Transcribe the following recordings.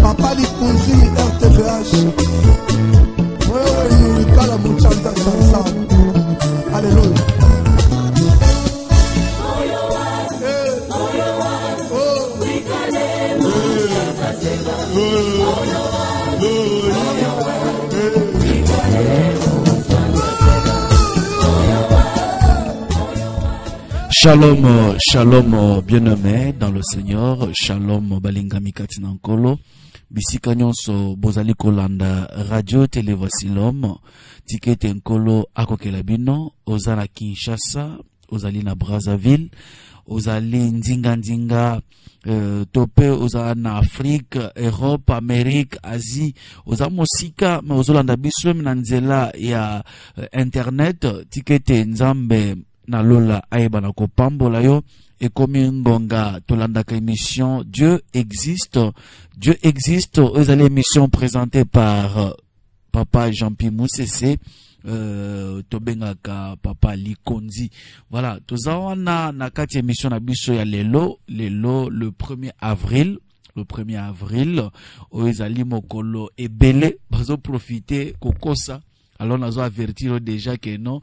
Papa Likunzi, RTVH. Oui, Kalamuchanta Chansa. Alléluia. Shalom, shalom, bien-aimé dans le Seigneur. Shalom, balingami katinankolo. Bisika nyonso bozali kolanda radio télé voici l'homme. Tikete nkolo akokela bino. Ozala Kinshasa, ozali na Brazzaville, ozali ndinga tope, ozala na Afrique, Europe, Amérique, Asie, ozala mosika, mais ozolanda biso na nzela ya internet. Tikete nzambe na lola aeba na kopambola yo ekomi ngonga tolandaka émission Dieu existe. Dieu existe. Ozali émission présentée par Papa Jean-Pierre Moussese, tobengaka Papa Likonzi. Voilà, tozawana na kati émission na biso ya lelo le 1er avril. Le 1er avril, ozali mokolo ebele bazo profiter kokosa. Alors, nous avons averti déjà que non,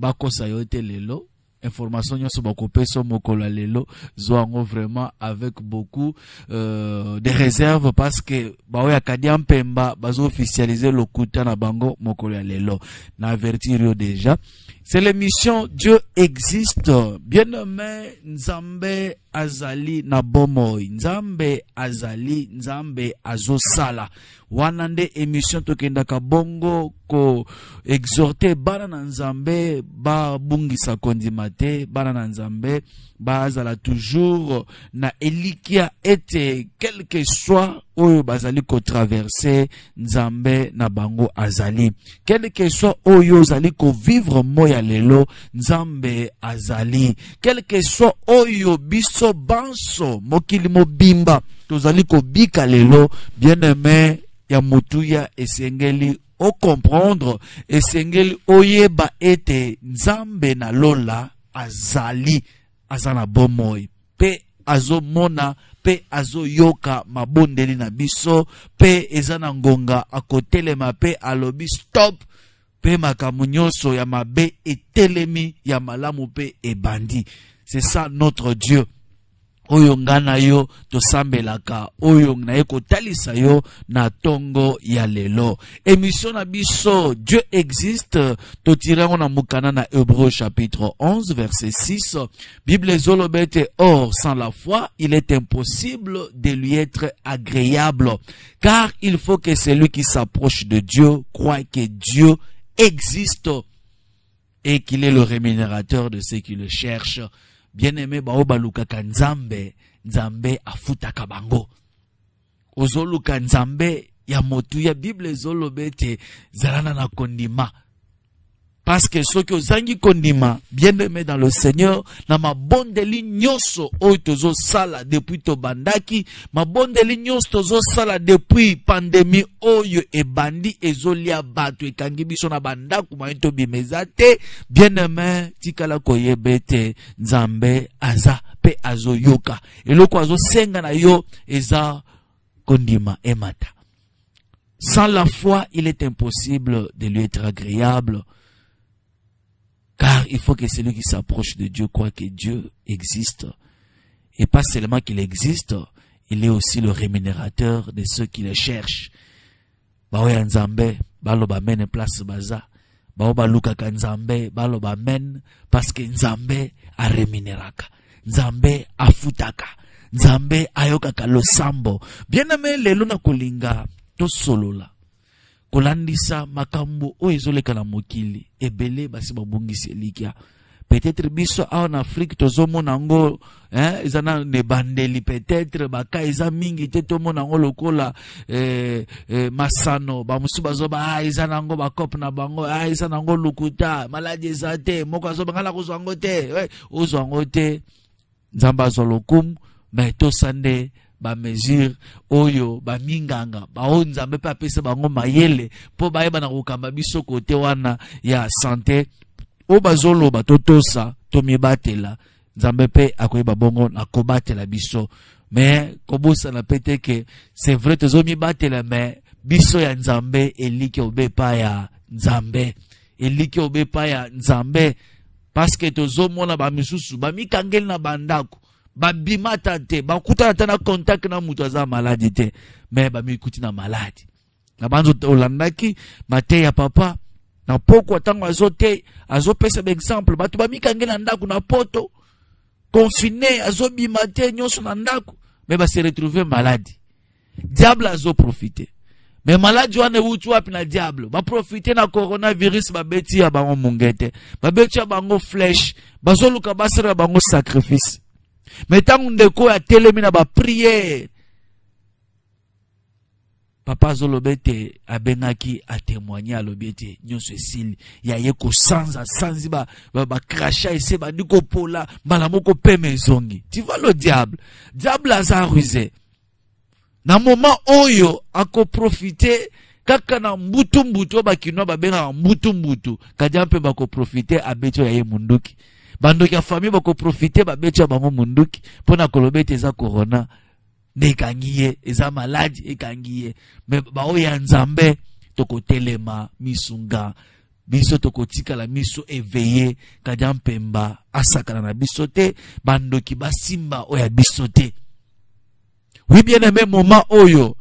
bakosa yote lelo, information nyonso bakope so mokolo lelo, zoango vraiment avec beaucoup de réserves parce que baoya kadia mpemba bazo officialiser le kuta na bango mokolo lelo. Na avertir déjà. C'est l'émission Dieu existe. Bien-aimé, Nzambe azali na bomoi, Nzambe azali, Nzambe azosala. Wanande émission tokendaka bongo ko exhorter bana na Nzambe ba bungisa kondimate, bana na Nzambe ba azala toujours na elikia ete quel que soit oyo bazali ko traverser Nzambe na bango azali. Quel que soit oyo azali ko vivre moya lelo Nzambe azali. Quel que soit oyo biso banso mokili mobimba tozali ko bika lelo, bien-aimé ya mutuya esengeli o comprendre, esengeli oyeba ete Nzambe na lola azali, azana bomoi pe azo mona pe azo yoka mabondeli na biso pe ezana ngonga akotelema pe alobi stop pe makamu nyonso ya mabe etelemi ya malamu pe ebandi. C'est ça notre Dieu. Oyo ngana yo tosambelaka, oyo na eko talisa yo na tongo ya lelo. Émission na biso Dieu existe, to tirango na mukana na Hébreux chapitre 11 verset 6. Bible zolobete, or sans la foi, il est impossible de lui être agréable, car il faut que celui qui s'approche de Dieu croit que Dieu existe et qu'il est le rémunérateur de ceux qui le cherchent. Bien-aimé, baoba lukaka Nzambe, Nzambe afutaka bango. Ozoluka Nzambe ya motu ya Bible zolobete zalana na kondima. Parce que ceux qui ozangi kondima, bien-aimé dans le Seigneur, na mabondeli nyoso oyo tozo sala depuis to bandaki, mabondeli nyoso tozo sala depuis pandémie oyo ebandi ezolia bato ekangi biso na bandaku maito bimezate, bien-aimé tikala koyebete Nzambe aza pe azo yoka. Eloko azo senga na yo eza kondima emata. Sans la foi, il est impossible de lui être agréable. Car il faut que celui qui s'approche de Dieu croit que Dieu existe. Et pas seulement qu'il existe, il est aussi le rémunérateur de ceux qui le cherchent. Baoya Nzambe, baloba men place baza. Baoba luka ka Nzambe, baloba men, parce que Nzambe a rémunéraka. Nzambe a futaka. Nzambe ayoka ka losambo. Bien-aimé, lelo na kolinga, to solola. Kolandisa makambo o ezoleka na mokili ebele basi babungisi elikia. Peut-être biso en Afrique tozomo nango ezana ne bandeli, peut-être baka eza mingi te tomo nango lokola masano ba musu bazoba ezana ngo bakop na bango ezana ngo lukuta maladi ezate moko azoba ngala kozwango te ozwango te Nzamba zolokum mais to sande ba mesure oyo ba minganga ba Nzambe pe apesa bango mayele po bayeba na kokamba biso kote wana ya santé o bazolo ba totosa to mibatela Nzambe pe akoyeba bongo na kobatela biso. mais kobosa na pete que c'est vrai tozomi batela mais biso ya nzambe eliki obepa ya nzambe eliki obepa ya nzambe parce que tozomona ba misusu ba mikangeli na bandako ba bimata te ba kutana tana contact na mutu aza malade te mais ba mikuti na malade na banzo olandaki mate ya papa na poko tango azote azopesa exemple batu ba mikangeli na ndako na poto confiné azobima te nyonso na ndako mais ba se retrouver malade diable azo profiter mais malade wana wutu wapi na diable ba profiter na coronavirus ba beti ya bango mungete ba beti ya bango flèche bazoluka basera bango sacrifice mais tango ndeko ya telemi na ba prière papa zolobete abengaki a témoigner alobete nyonso esili ya yeko sanza sanzi ba crachat ese ba ndiko pola mbala moko pe mezongi. Tu vois le diable aza rusé na moment oyo ako profiter kaka na mbutu ba kino ba benga mbutu kadia mpe ba ko profiter abeto ya ye munduki bandoki ya famille ba ko profiter ba beto ya bango munduki pona kolobete za corona nekangiye eza maladi ekangiye me bao ya nzambe tokotelema misunga biso tokotikala miso éveillé kadia mpemba asakana na biso te bandoki basimba oya biso te. Oui bien aimé moment oyo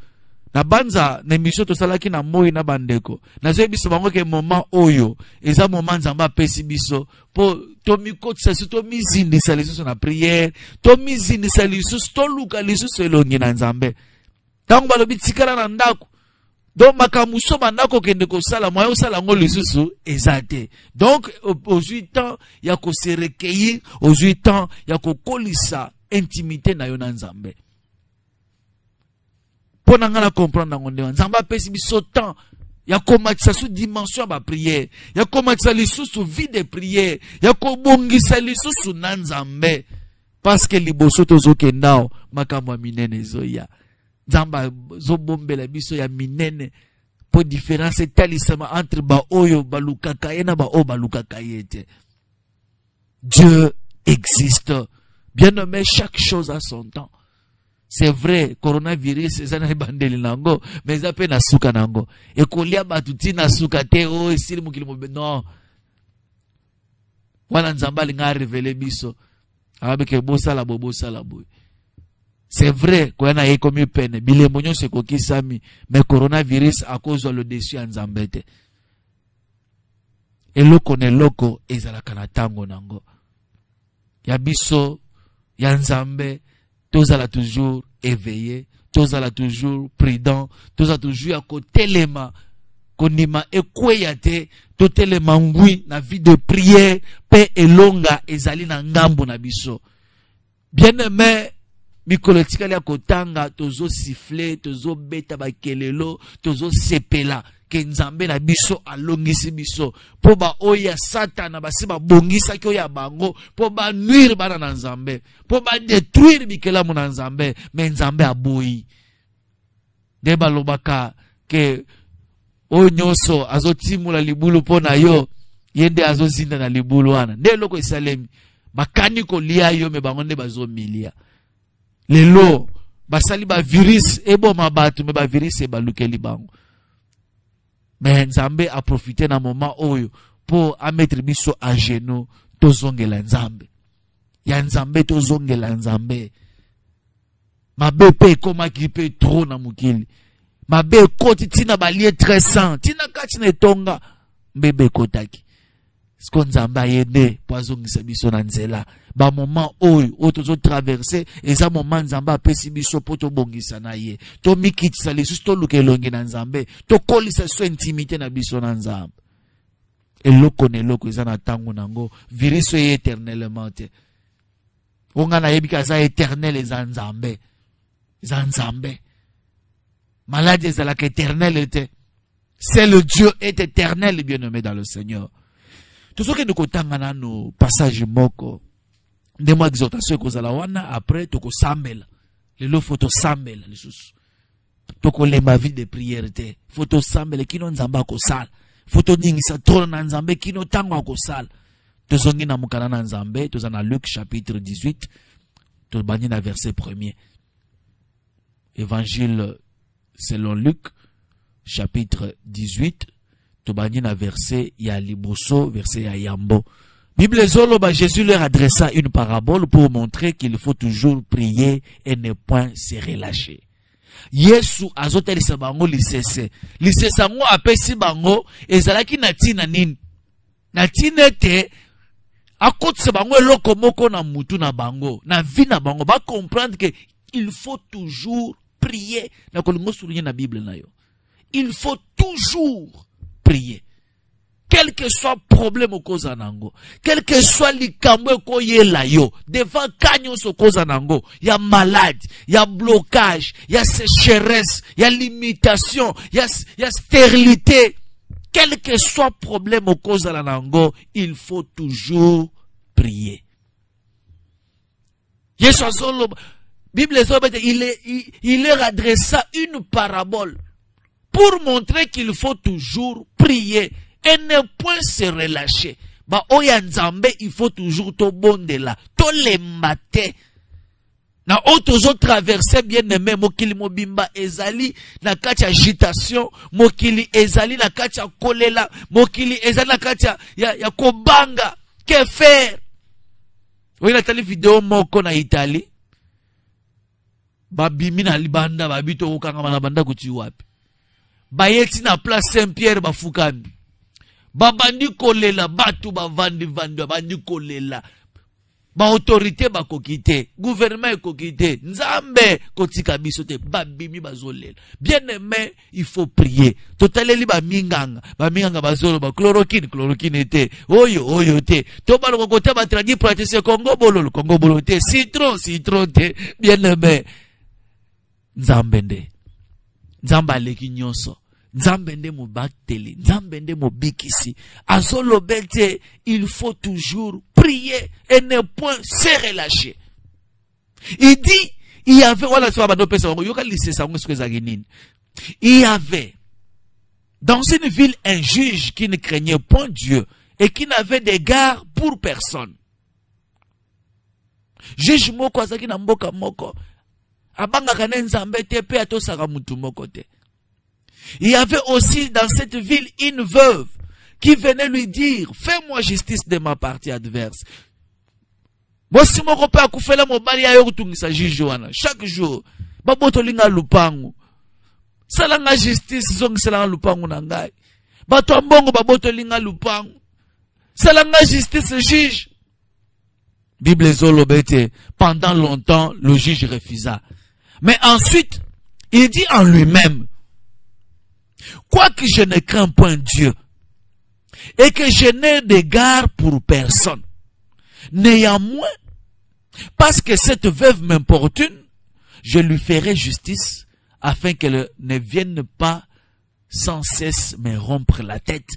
na banza na émission to salaki na moi na bandeko na zo biso bango ke moment oyo eza moment nzamba pesi biso po to mikotisa to mizindisa lisusu na prière to mizindisa lisusu to luka lisusu elongi na nzambe tango balobi tikala na ndako donc makamuso bandako kende kosala moyo osala ngo lisusu ezate donc aujourd'hui temps ya ko se recueillir aujourd'hui temps ya ko kolisa intimité na yo na nzambe pona ngala comprendre ngonde nzamba pesi biso temps ya komatisa sous dimension ba prière ya komatisa lisusu vie de prière ya kobongisa lisusu na nzambe parce que liboso tozokendao makambo minene zoya nzamba zobombela biso ya minene po différence talisama entre ba oyo balukaka ye na ba o balukaka yete. Dieu existe bien nommé, chaque chose a son temps. C'est vrai, coronavirus, ça n'a pas bandeli nango, mais ça peut na suka nango. Et kolia batuti na suka te, oh, esili mukili mobe, non. Wana nzamba linga révélé biso. Abeke bosa la boy. C'est vrai, kwa na yekomi pene, bile monyo se koki sami, mais coronavirus à cause de le dessus en zambete. Et loko ne loko, ezala kanatango nango. Ya biso, ya nzambe, tozala toujours éveillé, tozala toujours prudent, tozala toujours à côté lema, konima ekweyate, totelema ngui na vie de prière, pe elonga ezali na ngambo na biso. Bien aimé, mikolo tikali ya kotanga, tozo siffler, tozo beta bakelelo, tozo sepela, ke nzambe na biso alongisi biso, po ba oya satana basi ba bongisa ki oya bango, po ba nuire bana na nzambe, po ba détruire bikelamu na nzambe, mais nzambe aboyi. De balobaka ke o nyoso azotimula libulu po na yo, yende azozinda na libulu wana. Nde loko isalemi, bakani ko lia yo me bango nde bazo milia. Lelo, basali ba virus, ebo mabatu me ba virus e balukeli bango. Mais nzambe a profité na moment oyo pour mettre biso à genoux tozongela nzambe. Ya nzambe tozongela nzambe. Mabe pe koma ki pe trop na mukili. Mabe koti tina balie très saint. Tina kati na tonga mbebe kotaki. Sko nzambe ayede po azongisa biso na nzela. Ba moment oyo o tozo traverser eza moment nzambe apesi biso po to bongisa na ye. To mikitisa lisusu to lukelonge na nzambe. To kolisa so intimité na biso na nzambe. Eloko ne loko eza na tango nango. Viriso ye éternellement te. Onga na yebika za éternel eza nzambe. Eza nzambe. Malade eza la éternel te. C'est le Dieu est éternel bien nommé dans le Seigneur. Tout ce que nous kotanga na no passage moko. De moi exhortation kozala wana après toko sambela. Lelo photo sambela lisusu. Toko lema vie de prière te. Photo sambela kino nzamba ko sala. Photo ningisa trop na nzambe kino tango ko sala. Tozongi na mukana na nzambe, tozana Luc chapitre 18. To bani na verset 1er. Évangile selon Luc, chapitre 18, tobani na verset ya liboso, verset ya yambo. Bible zoloba, Jésus leur adressa une parabole pour montrer qu'il faut toujours prier et ne point se relâcher. Yesu azotelisa bango lisese. Lisese ngo apesi bango ezalaki na tina nini? Na tina te akotisa bango eloko moko na mutu na bango, na vie na bango, ba comprendre que il faut toujours prier. Na kolingo souligner na Bible na yo. Il faut toujours prier. Quel que soit problème au cause nango, quel que soit likambo ko yela yo, devant kanyo so cause nango, y a malade, y a blocage, y a sécheresse, y a limitation, y a stérilité. Quel que soit problème au cause nango, il faut toujours prier. Yesu azolo, Bible il leur adressa une parabole pour montrer qu'il faut toujours prier et ne point se relâcher. Ba oya nzambe, il faut toujours to bondela, to lembate. Na otozo traverser bien aimé mokili mobimba ezali na kati agitation, mokili ezali na kati ya kolela, mokili ezali na kati ya kobanga. Que faire? Oyi na tali video moko na Italie. Babimi na libanda babito okanga na banda kuti wapi. Bayeti na place Saint-Pierre bafukami. Babandi kolela, batu bavandi bandi kolela. Ba autorité ba kokite, gouvernement kokite, nzambe kotika biso te, babimi bazolela. Bien aimé, il faut prier. Totaleli ba minganga bazolo ba chloroquine ete. Oyo te. Toba lo kote ba tradi pratique Congo bolo te. Citron te. Bien aimé. Nzambende. Nzamba leki nyonso. Nzambende mo bakteli, nzambende mo bikisi. Azolo bete, il faut toujours prier et ne point se relâcher. Il dit, il y avait, il y avait dans une ville un juge qui ne craignait point Dieu et qui n'avait d'égard pour personne. Juge moko azaki na mboka moko. Abanga kane nzambe te pe atosaka mutu moko te. Il y avait aussi dans cette ville une veuve qui venait lui dire, fais-moi justice de ma partie adverse. Chaque jour, baboto linga lupangu. Salanga justice zong salanga lupangu nangai. Bato ambongo baboto linga lupangu. Salanga justice juge. Bible zolobete, pendant longtemps, le juge refusa. Mais ensuite, il dit en lui-même, quoique je ne crains point Dieu, et que je n'ai d'égard pour personne, néanmoins, parce que cette veuve m'importune, je lui ferai justice, afin qu'elle ne vienne pas sans cesse me rompre la tête.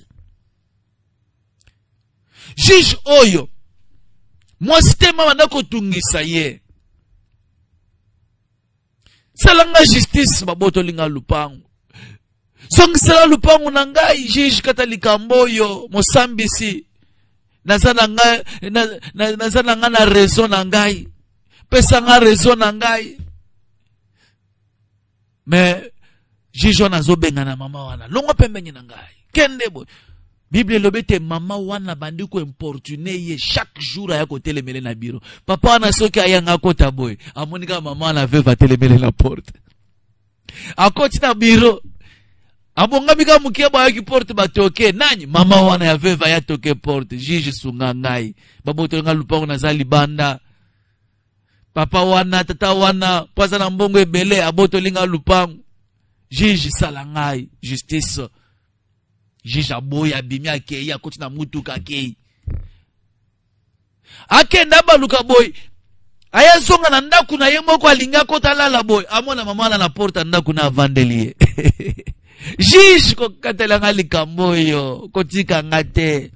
Juge Oyo, moi c'était maman kotungisa ye. Salanga justice baboto linga lupangu. Songisela lupangu nangai juge katalika mboyo mosambisi. Nazana nga na raison nangai. Pesa nga raison nangai. Mais juge nazo benga na mama wana. Longa pembenye nangai. Kende boy. Bible lobete mama wana bandi ko importuner ye chaque jour aya ko telemele na biro. Papa wana soki ayanga kota boy. Amonika mama na veva telemele na porte. Akoti na biro. Abonga bika mukia ba yaki porte batoke nani mama wana ya veva ya toke porte juge sunga ngai. Baboto nga lupango na zali banda. Papa wana tata wana pasa na mbongo ebele aboto linga lupango. Juge salangai justice. Juge aboya bimi akei akoti na mutuka akei. Akenda baluka boy. Aya zonga na ndaku na yemoko alinga kota lala boy. Amona mama na porta ndaku na vandelie. Juge ko katelanga likambo yo kotika ngate.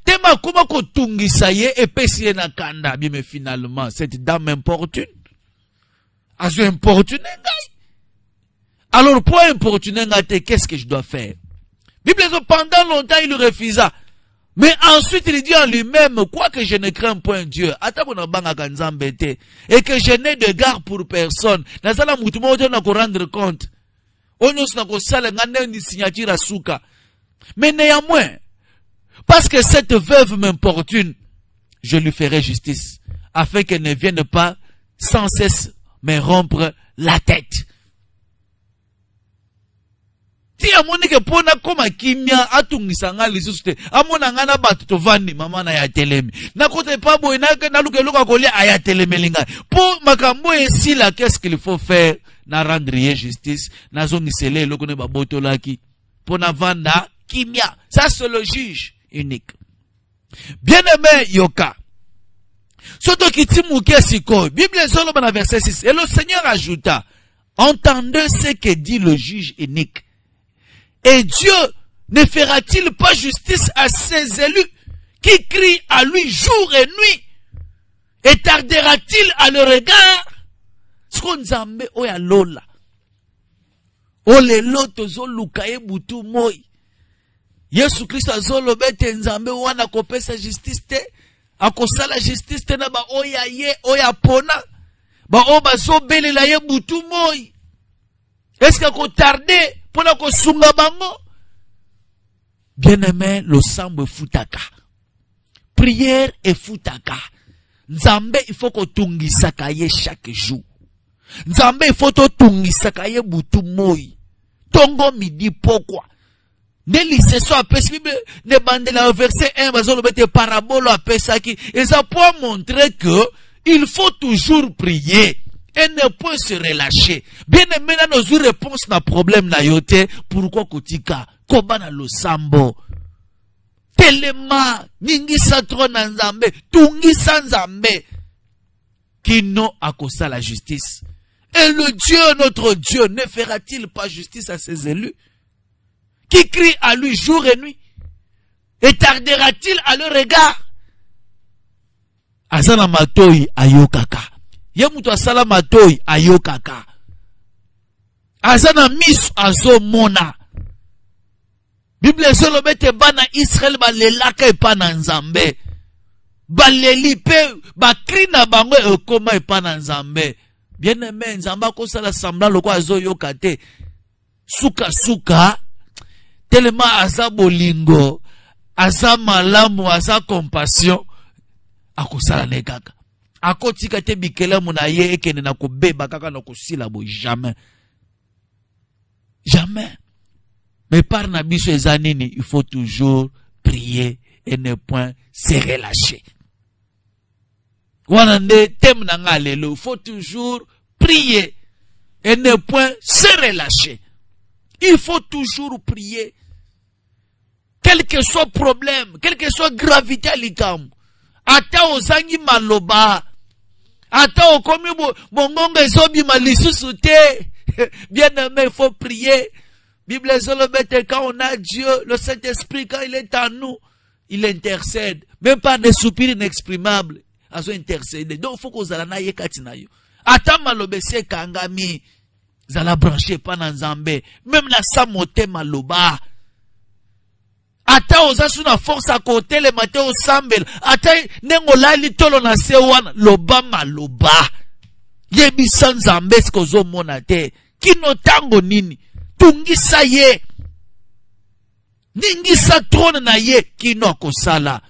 Tema kuma ko tungisa ye epesi ye na kanda bime finalement cette dame importune. Azo importune ngai. Alors, pour importuner ngate, qu'est-ce que je dois faire? Bible, pendant longtemps, il refusa. Mais ensuite, il dit en lui-même, quoique je ne crains point Dieu, et que je n'ai de garde pour personne, rendre compte. Mais néanmoins, parce que cette veuve m'importune, je lui ferai justice, afin qu'elle ne vienne pas sans cesse me rompre la tête. Ti amoni ke pona koma kimia atungisa nga lisusu te amona nga na bato tovandi mama na ya telemi na kote pa boye na lukeluka kolia aya telemeli nga po makambo esila qu'est-ce qu'il faut faire na rendre justice na zongisele eloko ne babotolaki pona vanda kimia. Ça c'est le juge unique. Bien aimé yoka soto kitimuke siko Bible ezoloba na verset 6 et le Seigneur ajouta, entendez ce que dit le juge unique. Et Dieu ne fera-t-il pas justice à ses élus qui crient à lui jour et nuit? Et tardera-t-il à le regard? Ce qu'on zambe oya lola. Ole loto zo lukaye butu moi. Yesu Christ azolo bete nzambe wana kopesa justice te. Akosala justice te na ba oya ye oya pona. Ba oba zo bele la ye butu moi. Est-ce qu'il faut tarder? Bien aimé, le sambo futaka. Prière et futaka. Nzambe, il faut que tungi sakaye chaque jour. Nzambe, il faut que tungi sakaye butu moi. Tongo midi pourquoi? Ne lise so apesi Bible, ne bande la verset 1, bazolo bete parabolo apesa ki. Et ça peut montrer que il faut toujours prier. Et ne peut se relâcher. Bien aimé, nous avons réponse na problème na yote. Pourquoi kotika? Koba na lo sambo. Telema. Ningisa tro na nzambe. Tungisa nzambe. Kino akosa la justice. Et le Dieu, notre Dieu, ne fera-t-il pas justice à ses élus? Qui crie à lui jour et nuit? Et tardera-t-il à leur regard? Azana matoi ayokaka. Yemuto asala matoi ayokaka. Azana misu azo mona. Bible solo bete bana Israël ba lelaka epa na nzambe. Ba lelipe ba krina bango ekoma epa na nzambe. Bien aimé nzamba ko sala semblant loko azo yokate. Suka suka tellement aza bolingo, aza malamu, aza compassion akosala nekaka. Akotika te bikele muna ye ekene na kobeba kaka na kosila bo jamais. Jamais. Mais par nabiso ezanini, il faut toujours prier et ne point se relâcher. Wanande tem na ngalelo, il faut toujours prier et ne point se relâcher. Il faut toujours prier. Quel que soit le problème, quelle que soit la gravité à l'ikam. Ata ozangi maloba. Ata okomi bongonga ezobi malisusu te. Bien aimé, il faut prier. Bible zolobete, quand on a Dieu, le Saint-Esprit, quand il est en nous, il intercède. Même par des soupirs inexprimables. Azo intercède. Donc, il faut qu'on zalana ye katinayo. Ata malobese kangami. Zala branché pas dans Zambé. Même la samote maloba. Ata ozasu na force à côté le matin au sambel. Ata nengolali tolo na sewan loba maloba. Yebi san Zambé skozo monate. Kino tango nini. Tungisa ye. Ningisa trône na ye. Kino kosala.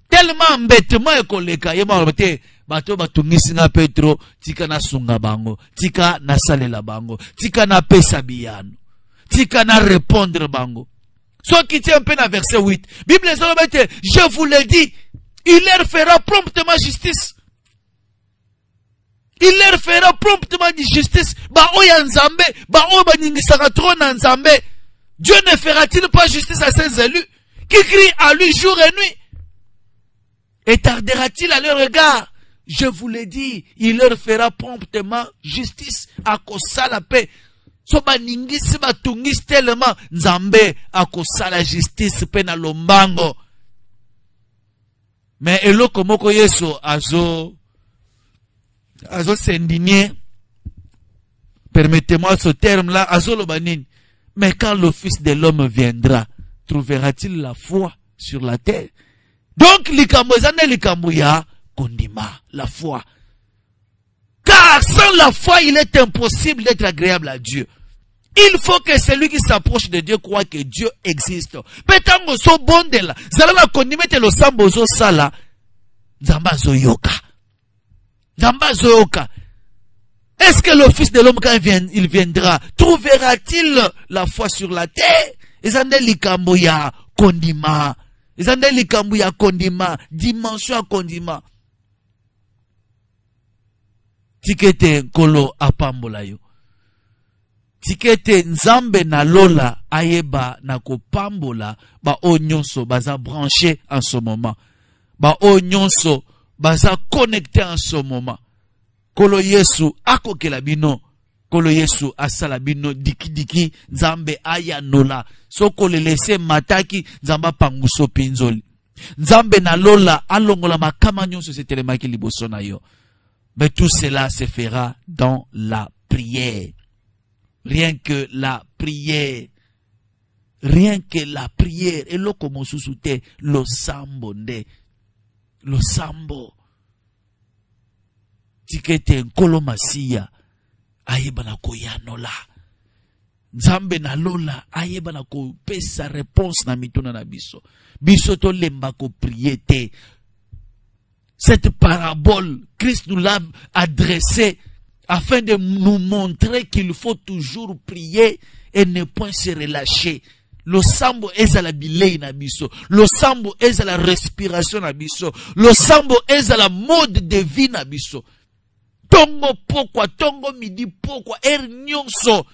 Tellement embêtement ekoleka. Yema olete. Bato batungisi na Petro, tika na sunga bango, tika na salela bango, tika na pesa biyano, tika na répondre bango. Soit qui tient un peu dans verset 8. Bible je vous l'ai dit, il leur fera promptement justice. Il leur fera promptement justice. Ba oya nzambe, ba oya baningisaka trop na nzambe. Dieu ne fera-t-il pas justice à ses élus qui crient à lui jour et nuit? Et tardera-t-il à leur regard? Je vous l'ai dit, il leur fera promptement justice à kosa la paix. Soba ningisi batungisi tellement nzambe à kosa la justice pena lombango. Mais eloko moko yeso azo s'indigner. Permettez-moi ce terme-là, azo lobanine. Mais quand le Fils de l'homme viendra, trouvera-t-il la foi sur la terre? Donc, likambo ezane likambo ya kondima, la foi. Car sans la foi, il est impossible d'être agréable à Dieu. Il faut que celui qui s'approche de Dieu croit que Dieu existe. Petango so bondela, zalala kondimete lo sambo zo sala, zamba zo yoka. Zamba zo yoka. Est-ce que le Fils de l'homme, quand il viendra, trouvera-t-il la foi sur la terre? Ezande likambo ya kondima. Ezande likambo ya kondima. Dimension ya kondima. Tikete nkolo apambola yo. Tikete nzambe na lola ayeba na kopambola ba onyonso baza branché en ce moment. Ba onyonso baza connecté en ce moment. Kolo Yesu akokela bino. Kolo Yesu asala bino diki diki nzambe aya nola. Soko le lese mataki nzamba panguso pinzoli. Nzambe na lola alongola makama nyonso setelemaki liboso na yo. Mais tout cela se fera dans la prière. Rien que la prière. Rien que la prière. Et lo como susute lo sambo nde. Lo sambo. Tikete nkolo masiya. Ayeba na koyanola. Nzambe na lola. Ayeba na ko pesa réponse na mituna na biso. Biso to lemba ko priete. Cette parabole, Christ nous l'a adressée afin de nous montrer qu'il faut toujours prier et ne point se relâcher. Le sambo est à la bilei na biso. Le sambo est à la respiration na biso. Le sambo est à la mode de vie na biso. Tongo pokwa, tongo midi pokwa, nyonso.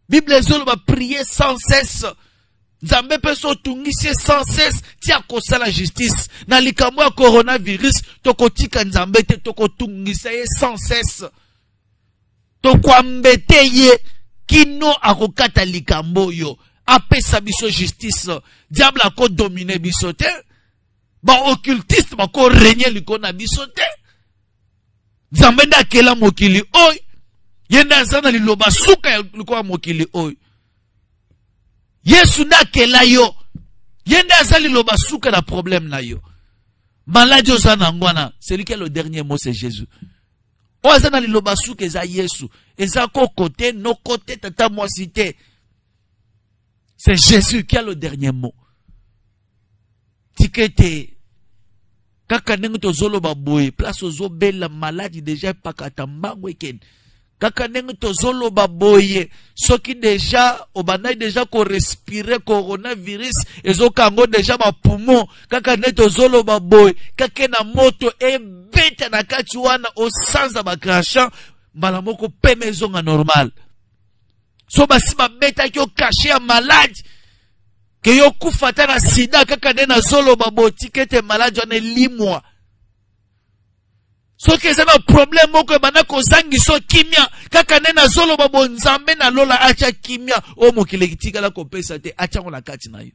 Bible zolo va prier sans cesse. Nzambe peso tungisi sans cesse tia kosa la justice na likambo ya coronavirus tokotika nzambe te tokotungisa ye sans cesse tokwambete ye kino akokata likambo yo apesa biso justice diable ako dominer biso te ba occultiste bako régner likona biso te nzambe nda kela mokili oy yenda zana liloba suka ya likwa mokili oy Yesu na kela yo. Yenda azali lo basuka na problème na yo. Maladi ozana ngwana. Celui qui a le dernier mot c'est Jésus. Ozana li lo basuka eza Yesu. Eza ko côté, no côté tata moi cité. C'est Jésus qui a le dernier mot. Tikete. Kaka nengo tozolo baboye. Place ozo bela maladie déjà pakata mbango eken. Kaka nengo tozolo baboye soki déjà obanayi déjà ko respirer coronavirus ezokango déjà ba poumon kaka ne tozolo baboye kaka na moto ebeta na kati wana osanza ba crachat mbala moko peme zonga normal so basi ba beta ki o caché ya malade ke yo kufata na sida kaka ne na zolo baboye tikete malade wana limwa. So que c'est un problème moko bana ko zangi so kimia kaka nena zolo babo nzambe na lola acha kimia o mokile kitika la ko pesa te acha ngona kati na yo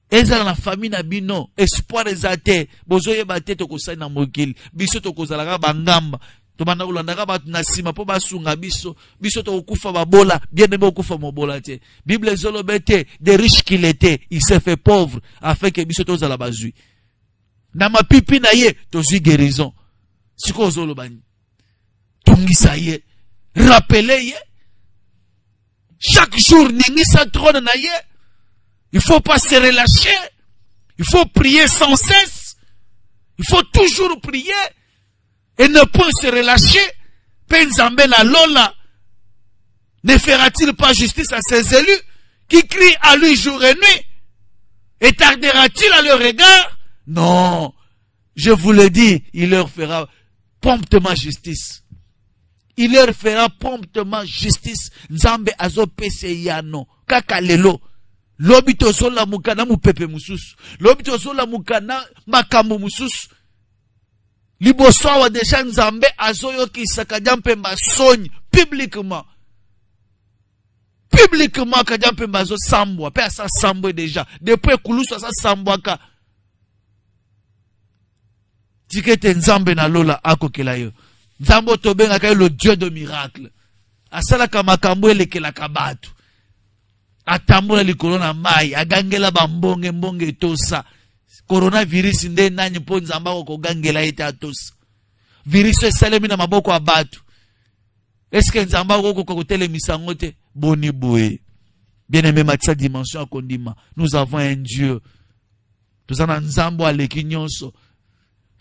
eza na famille na bino espoir ezate bozoye bate to ko sai na mokili biso to ko zalaka bangamba to bana ulandaka ba na sima po basunga biso to kufa babola bien aimé okufa mobola te Bible zolo bete des riches qu'il était il s'est fait pauvre afin que biso to zala bazui na mapipi na ye to zui guérison. Siko zolo bani. Tungisa ye. Rappelez ye. Chaque jour, ningisa trône na ye. Il faut pas se relâcher. Il faut prier sans cesse. Il faut toujours prier. Et ne pas se relâcher. Penzambe la lola. Ne fera-t-il pas justice à ses élus qui crient à lui jour et nuit? Et tardera-t-il à leur regard? Non. Je vous le dis, il leur fera promptement justice. Il leur fera promptement justice. Nzambe azo pese yano. Kaka lelo. Lobi tozola mukana mupepe mususu. Lobi tozola mukana makambo mususu. Liboso wa deja nzambe azo yoki sakadampe masoni. Publiquement. Publiquement kadampe mazo sambwa. Pe asa sambwe deja. Depuis kulusu asa sambwa ka. Tikete nzambe na lola akokela yo. Nzambo tobenga ka le Dieu de miracle. Asala kamakambo elekela kabatu. Atambola likolo na mai, agangela bambonge mbonge tosa. Coronavirus nde nani po nzamba ko gangela ete atos. Virus esalemi na maboko abatu. Est-ce que nzamba ko kotelemisa ngote boni boye. Bien-aimé Matisa dimension à Kondima. Nous avons un Dieu. Nous avons un nzambo aleki nyonso.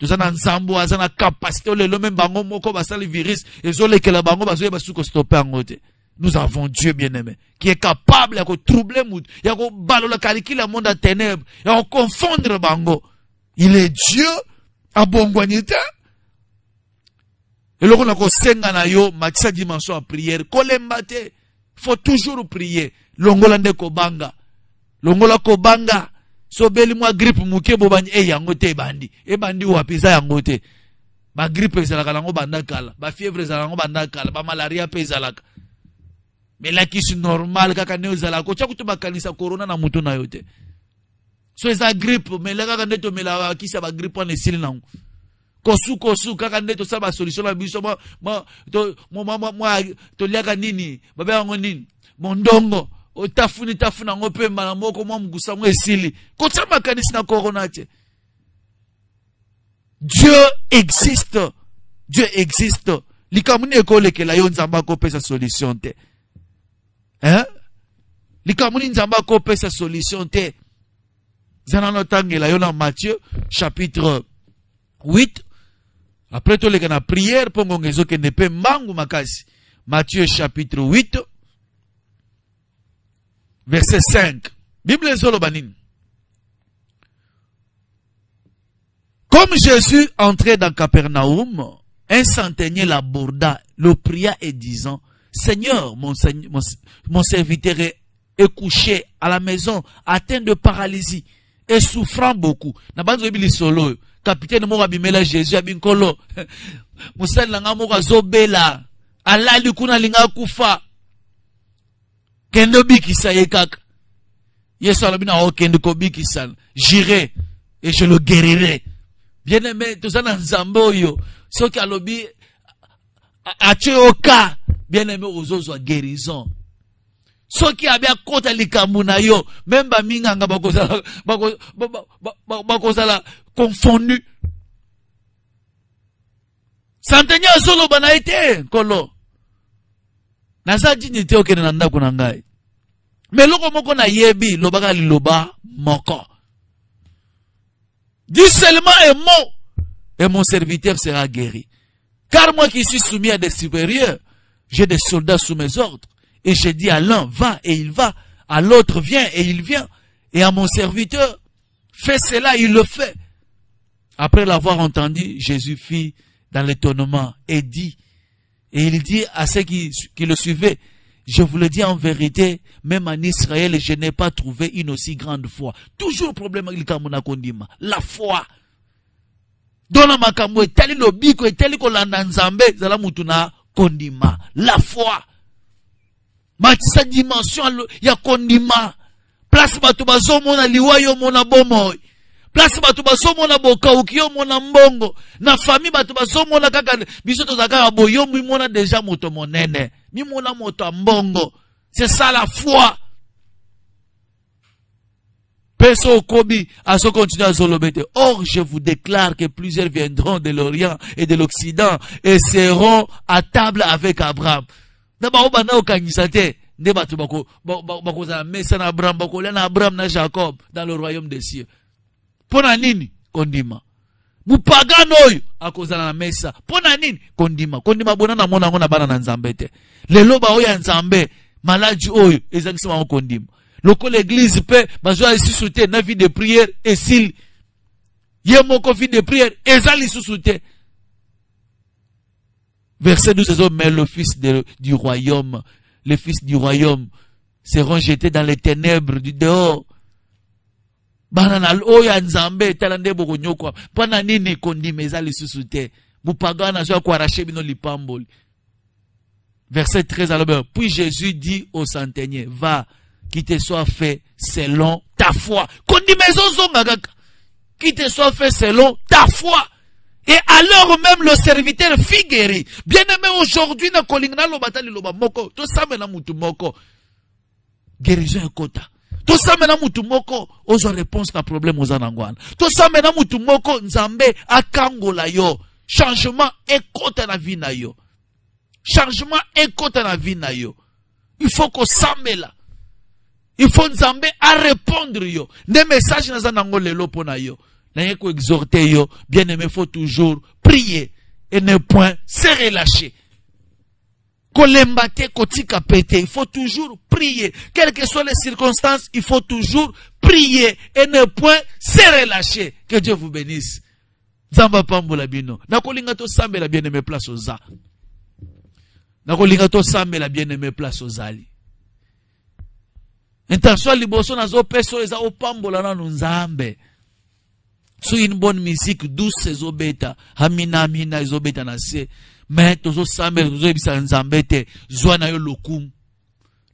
Nous avons un nzambo azana capacité le même bango moko basali virus ezole ke la bango bazoye basuko stopper ngote. Nous avons Dieu bien-aimé qui est capable de troubler mout, de balola kaliki le monde à ténèbres, de confondre bango. Il est Dieu à bongwanita. Et lorsqu'on a kosenga na yo Matisa dimension à prière, kolembate, faut toujours prier. Longola nde kobanga. Longola kobanga. So beli mwa grippe muke bobani yango te bandi. Bandi wapiza yango te. Ba grippe ezalaka nango banda kala. Ba fièvre ezalaka nango banda kala. Ba malaria pe ezalaka. Mais là qui est normal kaka ne ezalaka. Ko tsakutu bakanisa corona na mutu na yo te. So eza grippe mais là kaka ndeto mela kisa ba grippe on esili nango. Kosu kaka ndeto sa ba solution la biso mo to liaka nini. Ba ba ngo nini. Mondongo otafuna ngope mbala moko mwa mgusa mwe esili kotama kanisi na corona te. Dieu existe. Dieu existe. Likamuni ekolekela yo nzamba ko pesa solution te. Hein? Likamuni nzamba ko pesa solution te. Zana notangela yo na Matthieu chapitre 8. Après to lekana prière pongo ngezo ke nepe mangu makasi. Matthieu chapitre 8. Verset 5. Bible Zolobanin. Comme Jésus entrait dans Capernaum, un centenier l'aborda, le pria et disant, Seigneur, mon serviteur est couché à la maison, atteint de paralysie et souffrant beaucoup. Nabanzo bili solo, capitaine mo abimela Jésus abinkolo. Musal langa mo zobela, alali kuna linga kufa. Kendo bikisa yekaka. Yesu alabina o kendo ko bikisa. J'irai et je le guérirai. Bien aimé, tout ça dans Zambo yo. Ce qui a lobby a tué au cas. Bien aimé, aux autres guérison. Ce qui a bien kota likamuna yo. Même ba minganga bakozala confondu. Centenier solo bana été kolo. Nasa dignité okene nanda kunangai. Mais loko moko na yebi lobaka liloba moko. Dis seulement un mot et mon serviteur sera guéri. Car moi qui suis soumis à des supérieurs, j'ai des soldats sous mes ordres. Et j'ai dit à l'un, va et il va. À l'autre, viens et il vient. Et à mon serviteur, fais cela, il le fait. Après l'avoir entendu, Jésus fit dans l'étonnement et il dit à ceux qui le suivaient, je vous le dis en vérité, même en Israël, je n'ai pas trouvé une aussi grande foi. Toujours problème avec la foi. Dona makambo etali lobiko etali kolanda nzambe zala mutuna kondima. La foi. Matisa dimension ya kondima. Place batu bazomona liwayo mona bomo. Place batu bazomona bokauki yo mona mbongo. Na famille batu bazomona kaka biso tozaka boyo mona déjà moto monene. Mi mona moto mbongo. C'est ça la foi. Peso Kobi a so continuer à solobete. Or, je vous déclare que plusieurs viendront de l'Orient et de l'Occident et seront à table avec Abraham. D'abord, on va organiser des bateaux bako za mesa na Abraham bako na Abraham na Jacob dans le royaume des cieux. Pona nini kondima. Mupagano oyo akoza na mesa. Pona nini kondima. Kondima bona na mona ngona bana na Nzambe te. Lelo ba oyo Nzambe maladi oyo ezakisema ko kondima. Loko l'église peut bazwa isusute na vie de prière et s'il yemoko vie de prière ezali isusute. Verset 12, mais le fils du royaume, les fils du royaume seront jetés dans les ténèbres du dehors. Banana oya Nzambe talande boko nyokwa. Pana nini kondima ezali isusute. Mupagana zo ko arracher bino lipamboli. Verset 13 alors puis Jésus dit au centenier, va, qui te soit fait selon ta foi. Qui te soit fait selon ta foi. Et alors même le serviteur fit guéri. Bien aimé aujourd'hui, na kolingna lo batali lo ba moko. To sabe na mutu moko. Guérison kota. Tosambela mutu moko ozo réponse na problème oza nangwana. Tosambela mutu moko nzambe akangola yo. Changement ekota na vie na yo. Changement ekota na vie na yo. Il faut qu'on sambela. Il faut nzambe à répondre yo. Des messages na zanango lelo pona yo. Na yeko exhorter yo. Bien aimé, faut toujours prier et ne point se relâcher. Kolembate kotika pete, il faut toujours prier. Quelles que soient les circonstances, il faut toujours prier et ne point se relâcher. Que Dieu vous bénisse. Zamba pambola bino. Nakolinga to sambe la bien-aimé place aux a. Nakolinga to sambe la bien-aimé place aux ali. Intention liboso na zo peso eza o pambola na nzambe. Sous une bonne musique douce ezobeta, hamina hamina ezobeta na se. Mais tozo sambe tozo ebisa nzambe te, zwana yo lokum.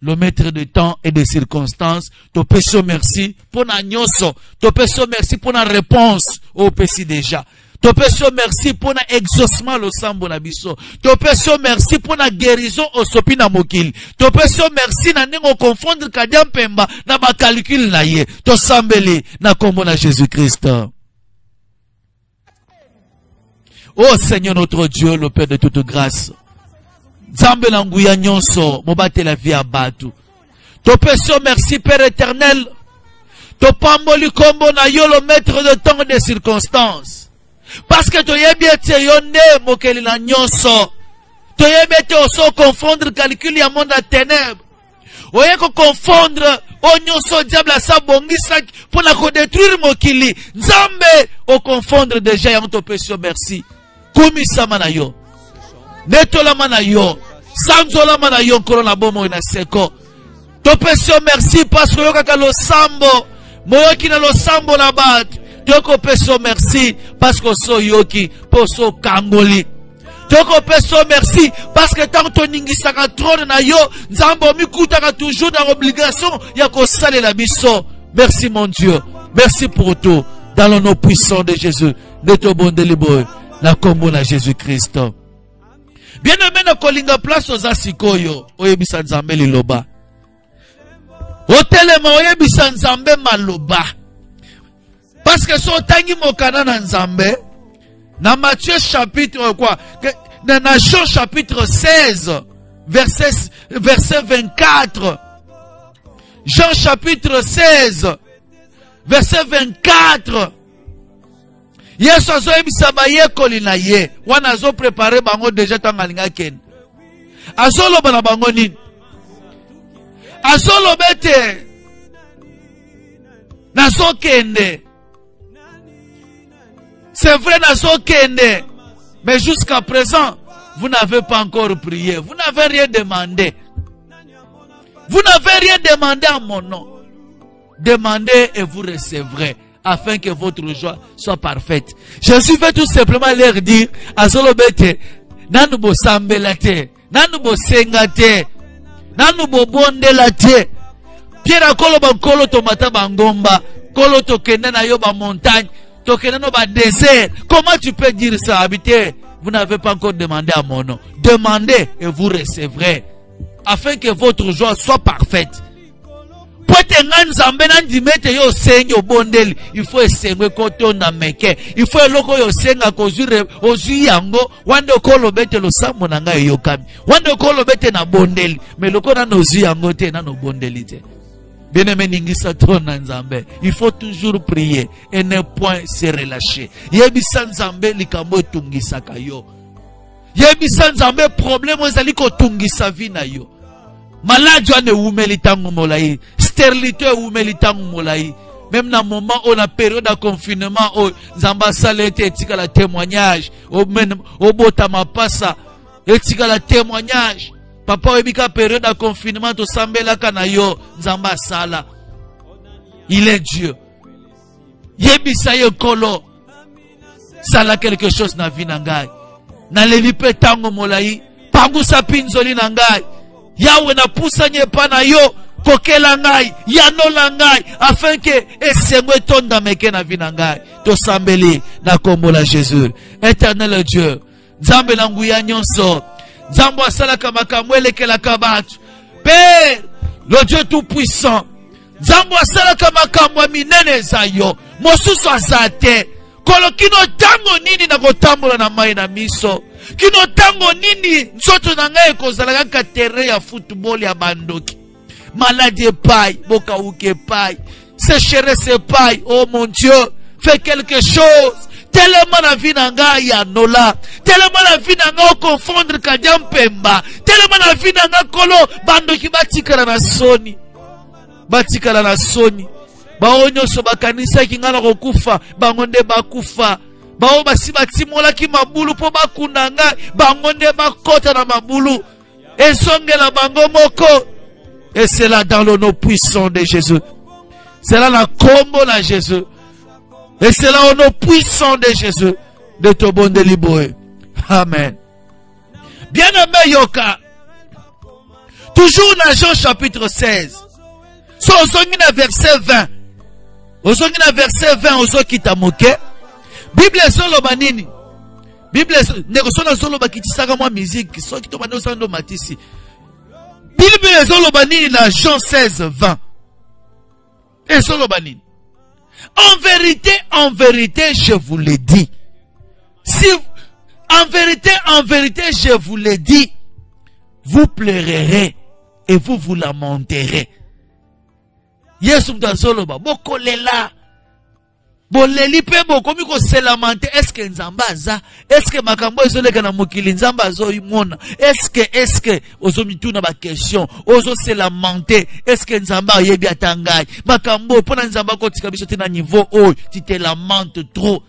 Le maître de temps et de circonstances, to peso merci pour na nyoso, to peso merci pour na réponse au pesi déjà. To peso merci pour na exaucement lo sambo na biso. To peso merci pour na guérison au sopi na mokili. To peso merci na nengo confondre kadiam pemba na ba calcul na ye. To sambeli na kombo na Jésus-Christ. Oh Seigneur notre Dieu, le Père de toute grâce. Nzambe na nguya nyonso, mobate la vie à batu. To peso merci Père éternel. To pamboli kombo na yo le maître de temps et des circonstances. Parce que tu es bien yonde mokeli na nyonso. Tu es bien oso confondre calcul ya monde à ténèbres. Oye ko confondre o nyonso diable sa bongisa pour na ko détruire mokili. Nzambe o confondre déjà ya to peso merci. Komisa mana yo. Netola mana yo. Sanzola mana yo nkolo na bomo na seko. To peso merci parce que yo kaka lo sambo. Moyoki na lo sambo na bat. Toko peso merci parce que so yoki poso kangoli. Toko peso merci parce que tant to ningisa ka trône na yo nzambo mikuta ka toujours dans l'obligation ya ko sale la biso. Merci mon Dieu. Merci pour tout dans le nom puissant de Jésus. De to bonde libo na kombo na Jésus-Christ. Bien aimé na kolinga place aux asikoyo oyebisa nzambe liloba. Otelema oyebisa nzambe maloba. Parce que son tangi mokana na nzambe, na Matthieu chapitre quoi, na Jean chapitre 16, verset 24. Jean chapitre 16, verset 24. Yesu azo ebisa ba yekoli na ye, wana azo préparer bango déjà tangalinga ken. Azo loba na bango nini? Azo lobete. Nazo kende. C'est vrai, Nazokende. Mais jusqu'à présent, vous n'avez pas encore prié. Vous n'avez rien demandé. Vous n'avez rien demandé en mon nom. Demandez et vous recevrez. Afin que votre joie soit parfaite. Jésus veut tout simplement leur dire, Azolobete, nanubo sambelate, nanubo sengate, nanubo bondelate. Pierre kolo bankolo tomata bangomba, kolo tokende na yo ba montagne. Comment tu peux dire ça, habiter? Vous n'avez pas encore demandé à mon nom. Demandez et vous recevrez. Afin que votre joie soit parfaite. Il faut essayer il faut loko yo senga kozure ozu yango wande okolo bete lo sambo na ngai yokami. Wande okolo bete na bondeli. Mais loko na ozu yango te na no bondeli te. Bien-aimé ningisa trona nzambe. Il faut toujours prier et ne point se relâcher. Yebisa nzambe likambo tungisa kayo. Yebisa nzambe problème ezali ko tungisa vina yo. Maladie ane umeli tangu molai. Stérilité umeli tangu molai. Même dans moment où on a période de confinement, où nzamba salete etika la témoignage, au botama passa etika la témoignage. Papa ebika période de confinement to sambela kanayo nzamba sala. Il est Dieu. Yebisa ye kolo sala quelque chose na vie na ngai. Na lelipe tango molai pangu sapinzoli na ngai. Yawe na pusa nyepa na yo kokela ngai yanola ngai afin que esengwe tonda meke na vie na ngai. To sambeli na kombo la Jésus. Éternel Dieu, nzambe na nguya nyonso. Zambo asala kamakamwele ke la kabatu. Père, le Dieu tout puissant, Nzambo asalaka makambo minene zayo. Mosusu azate. Kolo kino tango nini na kotambola na mai na miso. Kino tango nini nzoto na ngai kozalaka ka terrain ya football ya bandoki. Maladie epai, bokauke epai, sécheresse epai. Oh mon Dieu, fais quelque chose. Tellement la vie na ngai ya nola. Tellement la vie na ngai confondre kadia mpemba. Tellement la vie na ngai kolo bandoki batikala na soni. Batikala na soni. Baonyo so bakanisa kingana kokufa, bangonde bakufa. Bao basi batimola ki mabulu po bakunda ngai, bangonde bakota na mabulu. Esongela bango moko. Et c'est là dans le nom puissant de Jésus. C'est là la combo de Jésus. Et c'est là au nom puissant de Jésus de ton bon délibéré. Amen. Bien-aimé Yoka. Toujours dans Jean chapitre 16. So osongina verset 20. Osongina verset 20 ozo kitamoke. Bible soloba nini? Bible nekosona soloba kitisaka mwa musique. So kitobana osando matisi. Bible soloba nini na Jean 16 20. Et soloba nini? En vérité, je vous le dis. Si, en vérité, je vous le dis, vous pleurerez et vous lamenterez. Yesu mtazoloba, bokolela. Boleli pe bokomi ko se lamenter. Est-ce que nzamba aza? Est-ce que makambo ezoleka na mokili nzamba azo imona? Est-ce que ozo mituna ba question? Ozo se lamenter. Est-ce que nzamba yebi atangai? Makambo pona nzamba ko tika biso te na niveau oyo, tu te lamentes trop.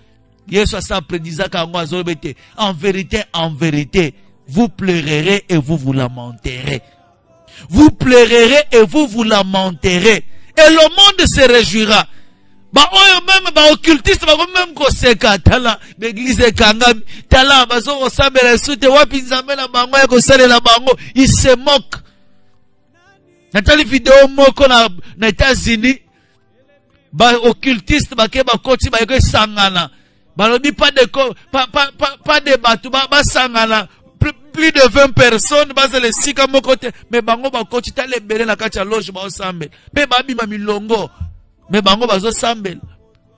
Yesu asa prédisa kango azolobete. En vérité, vous pleurerez et vous lamenterez. Vous pleurerez et vous lamenterez. Et le monde se réjouira. Ba oyo même ba occultiste ba même ko seka tala l'église kangami tala bazo ko sambela sute wapi nzambe na bango ya ko salela bango, il se moque. Natali vidéo moko na États-Unis ba occultiste ba ke ba koti ba ko sangana ba lobi pas de batu ba sangana plus de 20 personnes ba le sika moko te mais bango ba koti tale bele na kati ya loge ba osambe pe ba bima milongo. Mais bango bazo sambel.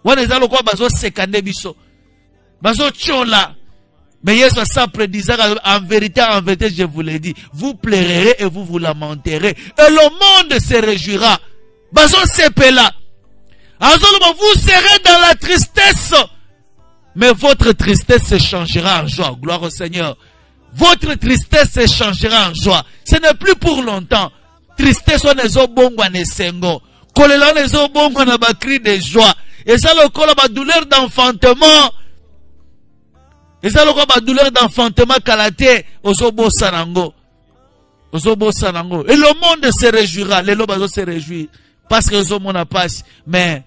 Wana ezalo kwa bazo sekande biso. Bazo chola. Mais Yesu sa prédisant en vérité, je vous l'ai dit, vous pleurerez et vous lamenterez. Et le monde se réjouira. Bazo sepela. Vous serez dans la tristesse. Mais votre tristesse se changera en joie. Gloire au Seigneur. Votre tristesse se changera en joie. Ce n'est plus pour longtemps. Tristesse on est au bon nesengo. Kolela les obongo na ba cri de joie. Et ça le kola ba douleur d'enfantement. Et ça le kola ba douleur d'enfantement kalate ozobo sanango. Ozobo sanango. Et le monde se réjouira. Les lobes se réjouir parce que ozomo na passe. Mais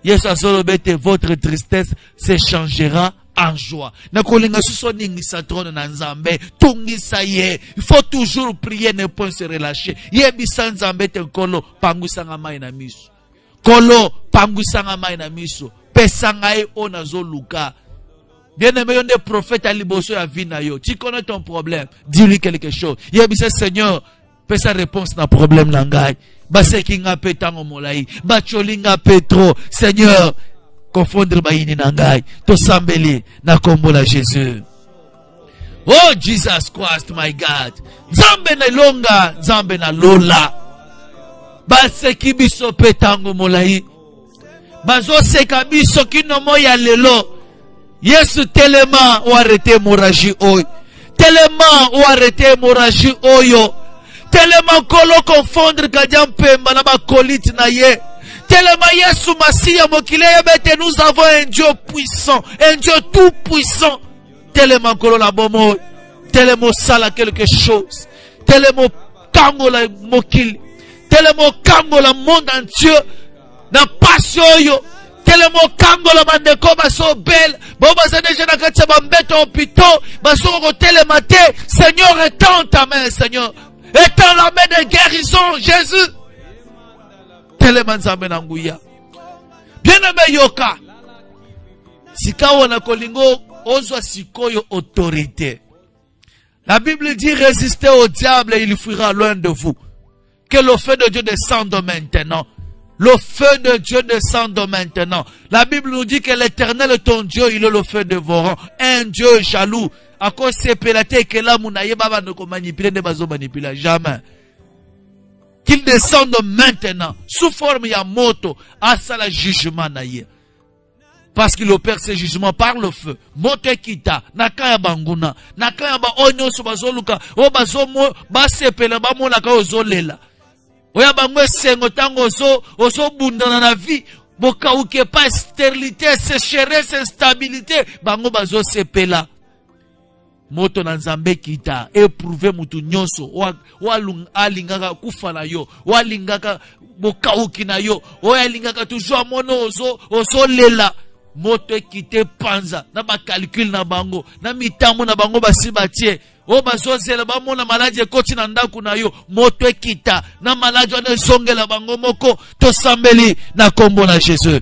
Yesu azolobete votre tristesse se changera en joie. Na kolinga suso ningisa trône na nzambe tungisa ye. Il faut toujours prier, ne pas se relâcher. Yebisa nzambe te kolo pangusanga mai na miso. Kolo pangusanga mai na miso. Pesanga e onazo luka. Bien-aimé, yon des prophètes à liboso ya vina yo. Tu connais ton problème, dis-lui quelque chose. Yebisa Seigneur, pe sa réponse na problème nangai. Baseki nga pe tango molai. Bacholinga petro. Seigneur, confondre baini nangai to sambeli na kombo la Jésus. Oh Jesus Christ, my God. Nzambe na longa, nzambe na lola. Baseki biso petango molai. Bazo seka biso kino moya lelo. Yesu telema ou arrêter hémorragie oyo. Telema ou arrêter hémorragie oyo. Telema kolo confondre kadiam pemba na ba colite na ye. Tellement Yesu Masiya mokile yebete, nous avons un Dieu puissant, un Dieu tout puissant. Tellement kolo la bomo, tellement sala quelque chose, tellement kango la mokile, tellement kango la monde entier, na passion yo, tellement kango la mandeko baso belle, bon basa déjà na katia bambeto hôpitaux, baso ko tellement te, Seigneur étends ta main, Seigneur, étends la main de guérison, Jésus. Bien-aimé Yoka, sika wana kolingo ozwa sikoyo autorité. La Bible dit résistez au diable et il fuira loin de vous. Que le feu de Dieu descende maintenant. Le feu de Dieu descend maintenant. La Bible nous dit que l'Éternel, ton Dieu, il est le feu dévorant. Un Dieu jaloux. À cause de ces pélatés que là, manipuler, jamais. Qu'il descende maintenant, sous forme ya moto, à ça le jugement naïe. Parce qu'il opère ses jugements par le feu. Moto kita, nakaya banguna, nakaya ba onyo subazoluka, o bazomo, basepele, bamonaka ozolela. Oya bangwe sengo tango ozo bundana na vie, boka uke pas stérilité, sécheresse, instabilité, bango bazo sepela. Moto na nzambe kita éprouver mutu nyonso alingaka kufa na yo alingaka bokauki na yo alingaka toujours mono ozo lela moto ekite panza na ba calcul na bango na mitambo na bango basi batie bazozela bamona maladi ekoti na ndaku na yo moto ekita na maladi wana ezongela bango moko tosambeli na kombo na Jésus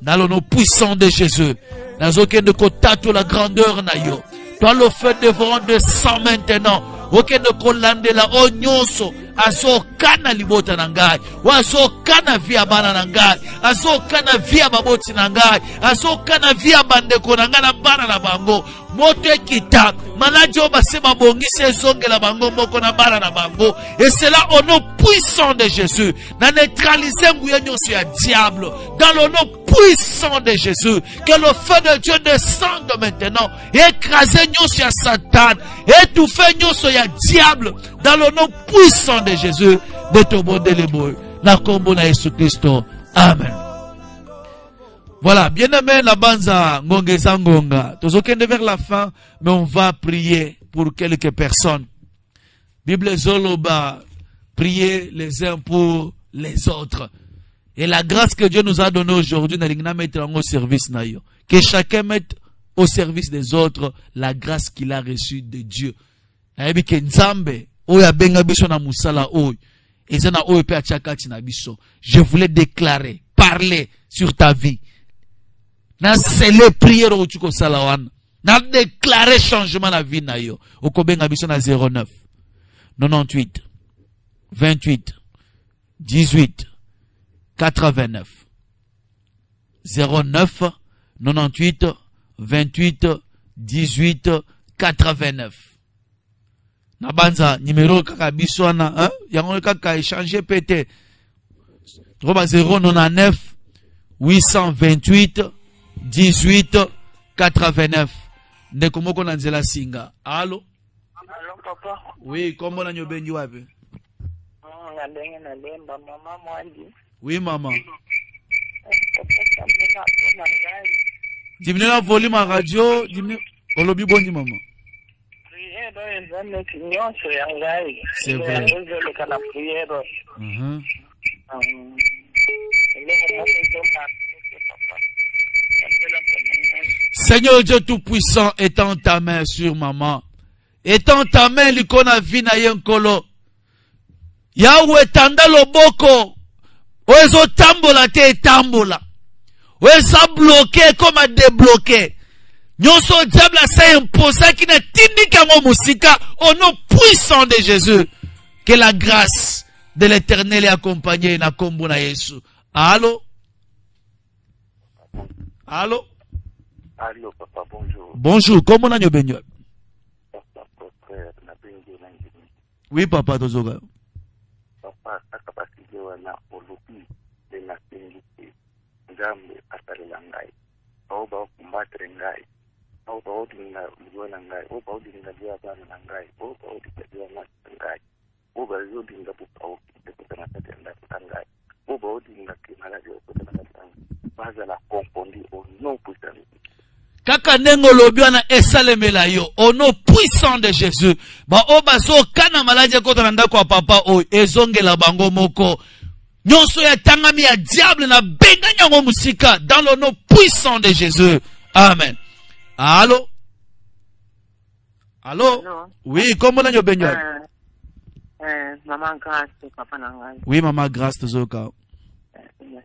dans le nom puissant de Jésus nazokende kotato la grandeur na yo. Toi le feu dévorant de sang maintenant. Ok de kolandela o nyonso azo kana libota na ngai. Azo kana via bana na ngai. Azo kana via baboti na ngai. Azo kana via bandeko na ngai na bana na bango. Moto ekita maladi o basema bongisi ezongela bango moko na bana na bango. Et c'est là au nom puissant de Jésus. Na neutraliser nguya nyonso ya diable. Dans le nom puissant de Jésus, que le feu de Dieu descende maintenant, écraser nyonso ya Satan, étouffer nyonso ya diable, dans le nom puissant de Jésus, de Tobonde le boy, na kombo na Jésus Christ. Amen. Voilà, bien aimé la banza ngongeza ngonga. Tozokende vers la fin, mais on va prier pour quelques personnes. Bible zoloba, prier les uns pour les autres. Et la grâce que Dieu nous a donnée aujourd'hui, mettre au service na yo. Que chacun mette au service des autres la grâce qu'il a reçue de Dieu. Je voulais déclarer, parler sur ta vie. Na scellé prière au tuko salawan. Na déclaré changement la vie na yo. Okobenga biso na 09 98 28 18 89 09 98 28 18 89. Nabanza numéro kaka biswana hein yango kaka échanger pété 099 828 18 89. Ndeko moko na nzela singa. Allô? Allô papa. Oui, comment na nyobenji wapi? Na bengi na lemba mama mwandi. Oui maman. Diminue la volume à radio, diminue olobi bonji maman. C'est vrai. Seigneur Dieu Tout-Puissant, étends ta main sur maman. Étends ta main, l'icône vina yenkolo. Yahweh tanda loboko. Oezo tambola te tambola. Oeza bloqué comme à débloqué. Nyonso diable s'est imposé qui ne tindika mo musika au nom puissant de Jésus. Que la grâce de l'Éternel est accompagnée na kombo na Yesu. Allô? Allô? Allô papa, bonjour. Bonjour, comment on a benyo? Papa, frère, na benjo na njimi. Oui papa tozoga. Papa, akabasije wana olupi de na singiti. Ngambe asalela ngai. Oba okumbatre ngai. Oba odinga liona ngai. Oba odinga liya bana na ngai. Oba odinga liya ngai. Oba odinga buka okutana tatenda ngai. Oba odinga kimala liya okutana tatenda. Baza la compondi au nom puissant. Kaka nengo lobiana esalemela yo au nom puissant de Jésus. Ba obazo kana malaje kota nanda kwa papa o ezongela bango moko. Nyonso ya tangami ya diable na benga nyango musika dans le nom puissant de Jésus. Amen. Allô? Allô? Allô? Oui, comment on a benyo? Maman grâce papa na ngai. Oui, maman grâce tozoka.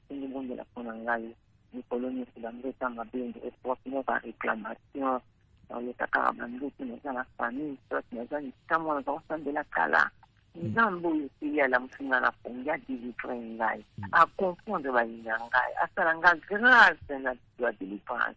Singi bonde la pona ngai. Ni koloni la mbeta mabende et pour nous par réclamation dans le kaka bandu qui nous a la famille, soit nous a ni kamo dans le de la kala. nzambe oyo eyala mosinga na pongi adélivre ngai aconfondre balinga ngai asala nga grâce na ya délivrance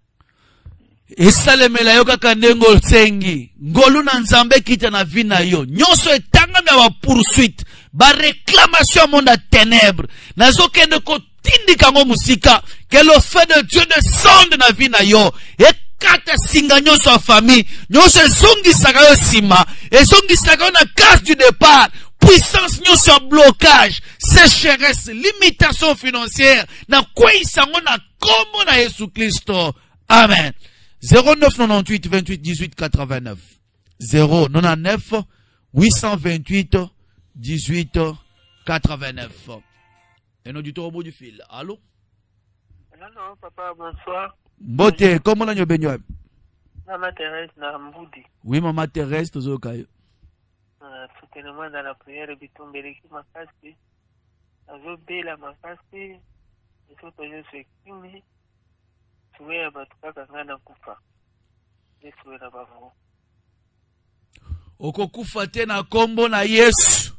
esalemela yo kaka ndenge osengi ngolu na nzambe kita na vi na yo nyonso etangami ya bapoursuite baréclamation ya monde ya ténèbre nazokende kotindika ngo musika que le feu de Dieu descende na vi na yo ekata singa nyonso ya famille nyonso ezongisaka yo nsima ezongisaka yo na case du départ puissance nyonso ya blocage sécheresse limitation financière na kweyisa ngo na kombo na Yesu Kristo amen. 0998 28 18 89 099 828 18 89. Un auditeur au bout du fil. Allô? Allô, papa, bonsoir. Mbote, comment on a besoin? Maman Thérèse na Mboudi. Oui, maman Thérèse, toujours au caillou. Soutenez-moi dans la prière de Bitombeleki Makasi. Azo Bela Makasi. Il faut que je sois kimi. Soué à Batukaka Ngana Kufa. Yesu na Bavu. Okokufa te na kombo na Yesu.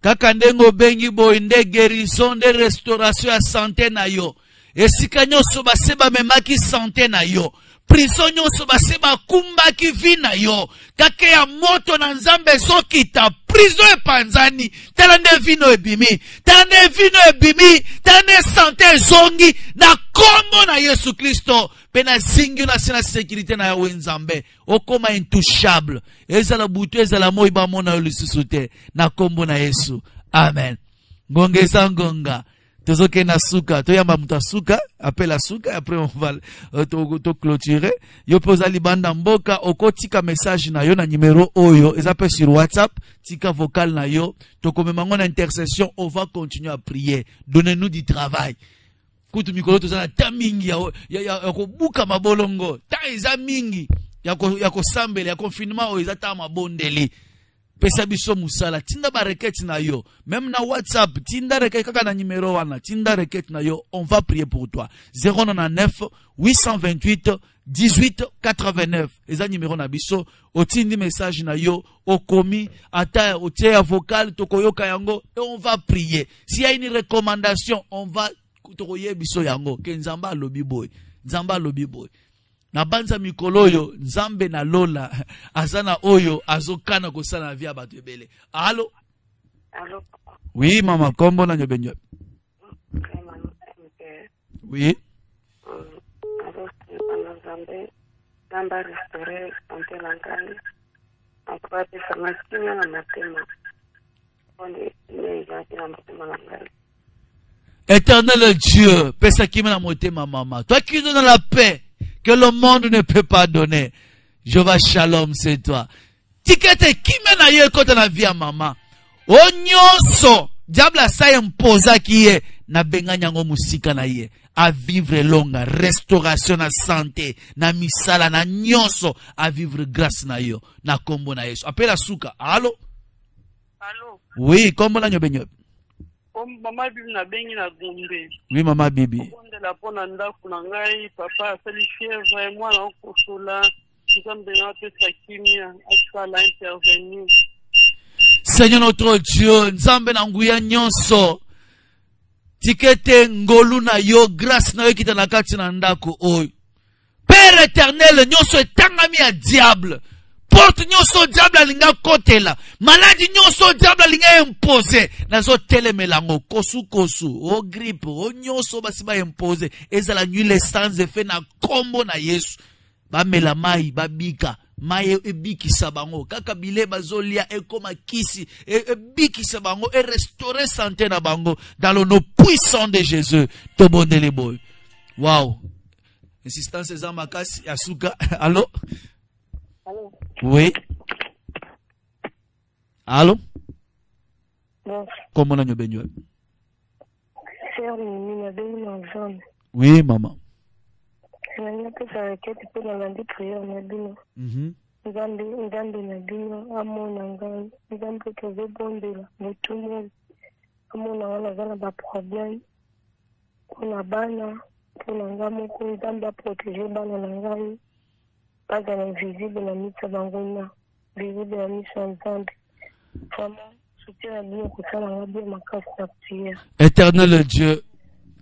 Kaka ndengo bengi boy nde guérison de restauration ya santé na yo. Esika nyonso baseba memaki santé na yo. Prison nyonso baseba kumbaki vi na yo. Kaka ya moto na nzambe sokita prison epanzani. Tala nde vino ebimi. Tala nde vino ebimi. Tala nde santé zongi na kombo na Yesu Kristo. Pena zingi na sina sécurité na yawe nzambe. Okoma intouchable. Ezala butu ezala moi ba mona lisusu te na kombo na Yesu. Amen. Ngongeza ngonga. Tozoke na suka. Toyamba muta suka. Appelle suka. Après on va to clôturer. Yo poza libanda mboka. Oko tika message na yo na numéro oyo. Ezape sur WhatsApp. Tika vocal na yo. Toko memango na intercession. On va continuer à prier. Donnez-nous du travail. Kutu mikolo tozana ta mingi ya kobuka mabolongo. Ta eza mingi. Ya kosambele. Ya confinement o eza ta mabondeli. Pesa biso musala. Tinda ba requête na yo. Même na WhatsApp. Tinda requête kaka na numéro wana. Tinda requête na yo. On va prier pour toi. 099 828 18 89. Eza numéro na biso. Otindi message na yo. Okomi. Ata otia vocal. Tokoyoka yango. Et on va prier. S'il y a une recommandation, on va tokoye biso yango. Ke nzamba lobi boy. Nzamba lobi boy. Na banza mikolo oyo nzambe na lola azana oyo azokana kosala via bato ebele. Allô? Allô? Oui, maman, kombo na nyobenyo. Oui. Nzambe namba restaurer santé lankani. Encore des formations na matema. Onde ne yaki na matema lankani. Éternel Dieu, pesa kimi na motema maman. Toi qui donnes la paix que le monde ne peut pas donner. Jehovah Shalom, c'est toi. Tikete kime na ye kote na via maman. Onyonso, diable sa imposa ki ye na benga nyango musika na ye. A vivre longa, restauration na santé, na misala na nyonso, a vivre grâce na yo, na kombo na Yesu. Appelle suka. Allô? Allô? Oui, kombo na nyobenyo. Maman bibi na bengi na Gombe. Oui, maman bibi. Onde la pona ndaku na ngai papa asali fièvre mwana okosola nzambe na pesa kimia asala intervenir. Seigneur notre Dieu, nzambe na nguya nyonso. Tikete ngolu na yo, grâce na yo kita na kati na ndako oyo. Père éternel, nyonso etangami ya diable. Porte nyonso diable alinga kotela. Maladie nyonso diable alinga impose. Nazo telemelango kosu. O grippe. O nyonso basiba impose. Ezala nuit sans effet na kombo na Yesu. Ba mela mai, ba bika. Mai ebiki sabango. Kaka bile bazolia ekoma kisi. Ebiki sabango. Et restaurer santé na bango. Dans le nom puissant de Jésus. Tobondele boy. Wow. Insistance za makasi. Yasuka. Allô? Allô? Oui. Allô? Bon. Comment on a besoin? Sœur Mimi na bengi na zone. Oui, maman. Nanya pesa requête pour la lundi prière na bino. Nzambe na bino amona ngai. Nzambe tozo bondela mutumu. Amona wana zana ba problème. Kuna bana, kuna ngamo ko nzambe protéger bana na ngai. Pas invisible la mise à Bangona, visible la mise en Zambie. Vraiment, Éternel Dieu,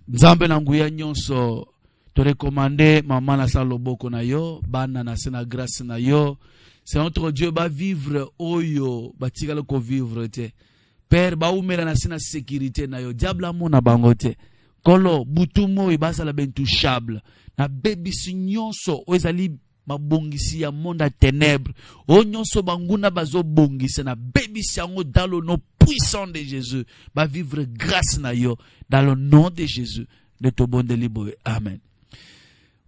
Nzambe na nguya nyonso, te recommander maman na sa loboko na yo, bana na sena grâce na yo. C'est notre Dieu ba vivre oyo, ba tigala ko vivre te. Père ba umela na sena sécurité na yo, diable mo na bango te. Kolo butumo ibasa la bentouchable. Na baby nyonso ozali mabongisi ya monde à ténèbres. O nyonso banguna bazo bongisi na baby siango dans le nom puissant de Jésus. Ba vivre grâce na yo dans le nom de Jésus. De to bon delibo. Amen.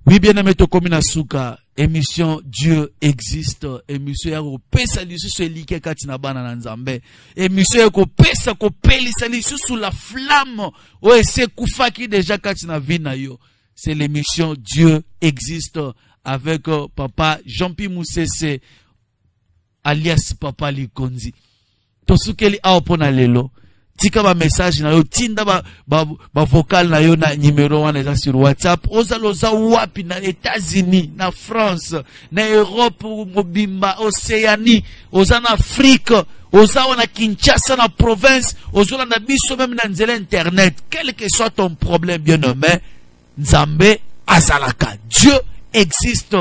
Oui, bien aimé, to komina suka, émission Dieu existe, émission yako pesa lisusu elike kati na bana na Nzambe, émission yako pesa ko pelisa lisusu la flamme, o ese kufaki déjà kati na vie na yo. C'est l'émission Dieu existe avec papa Jean-Pierre Moussese alias Papa Likonzi. Tosukeli aopona lelo. Tika ba message na yo, tinda ba vocal na yo na numéro 1 eza sur WhatsApp. Ozaloza wapi na États-Unis, na France, na Europe, mobimba, Océanie, oza na Afrique, oza na Kinshasa, na province, oza na biso même na nzela internet. Quel que soit ton problème, bien nommé, Nzambe azalaka. Dieu existe.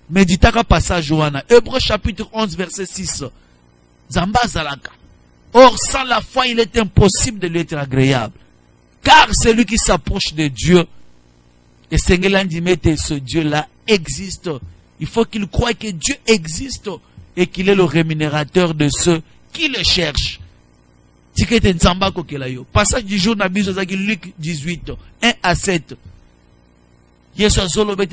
Méditaka passage wana. Hébreux chapitre 11 verset 6. Nzambe azalaka. Or, sans la foi, il est impossible de lui être agréable. Car celui qui s'approche de Dieu, et ce Dieu-là existe. Il faut qu'il croie que Dieu existe et qu'il est le rémunérateur de ceux qui le cherchent. Passage du jour, Luc 18, 1 à 7. Il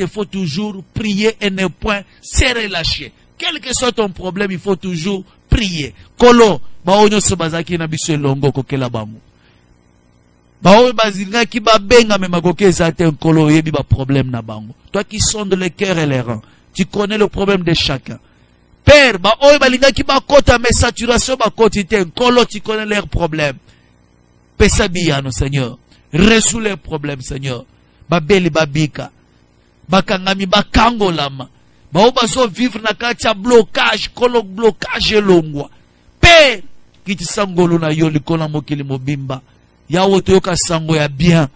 faut toujours prier et ne point se relâcher. Quel que soit ton problème, il faut toujours prier. Kolo, baonyo sobazaki na biso elongo kokela bango. Baoyo bazinga ki babenga me makoke ezate kolo yebi ba problème na bango. Toi qui sondes le cœur et les reins, tu connais le problème de chacun. Père, baoyo balinga ki bakota mais saturation bakoti te kolo, tu connais leurs problèmes. Pesa biyano Seigneur, résous leurs problèmes Seigneur. Babeli babika, bakangami bakangolama. Baobazo vivre na kati ya blocage, kolo blocage elongwa. Père, qui te sangolo na yo likola mokili mobimba. Ya otoyoka sango ya bien.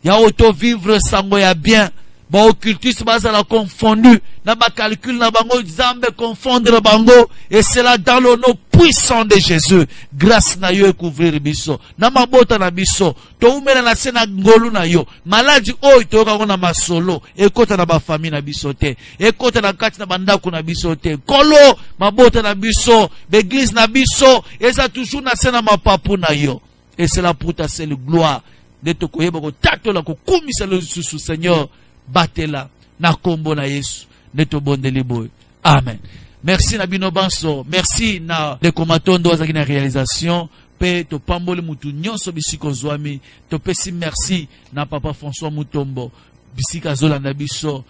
Ya oto vivre sango ya bien. Ba occultisme baza la confondu. Na ba calcul na bango Nzambe confondre bango. Et cela dans le nom puissant de Jésus. Grâce na yo couvrir biso. Na mabota na biso. To umela na sena ngolu na yo. Maladie oyo toyoka ngona masolo. Ekota na ba famille na biso te. Ekota na kati na bandako na biso te. Kolo mabota na biso. L'église na biso. Eza toujours na sena mapapu na yo. Et cela pour ta seule gloire. De to koyeba ko tato la ko kumisa le susu Seigneur. Batela na kombo na Yesu neto bondeli boy. Amen. Merci na bino banso. Merci na de komatondo azaki na réalisation. Pe to pambole mutu nyonso bisiko zwami. To pesi merci na papa François Mutombo. Bisika zola na biso.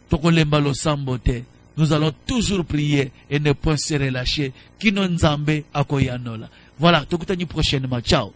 To kolemba lo sambote. Nous allons toujours prier et ne point se relâcher. Kino Nzambe akoyanola. Voilà, to kutani prochainement. Ciao.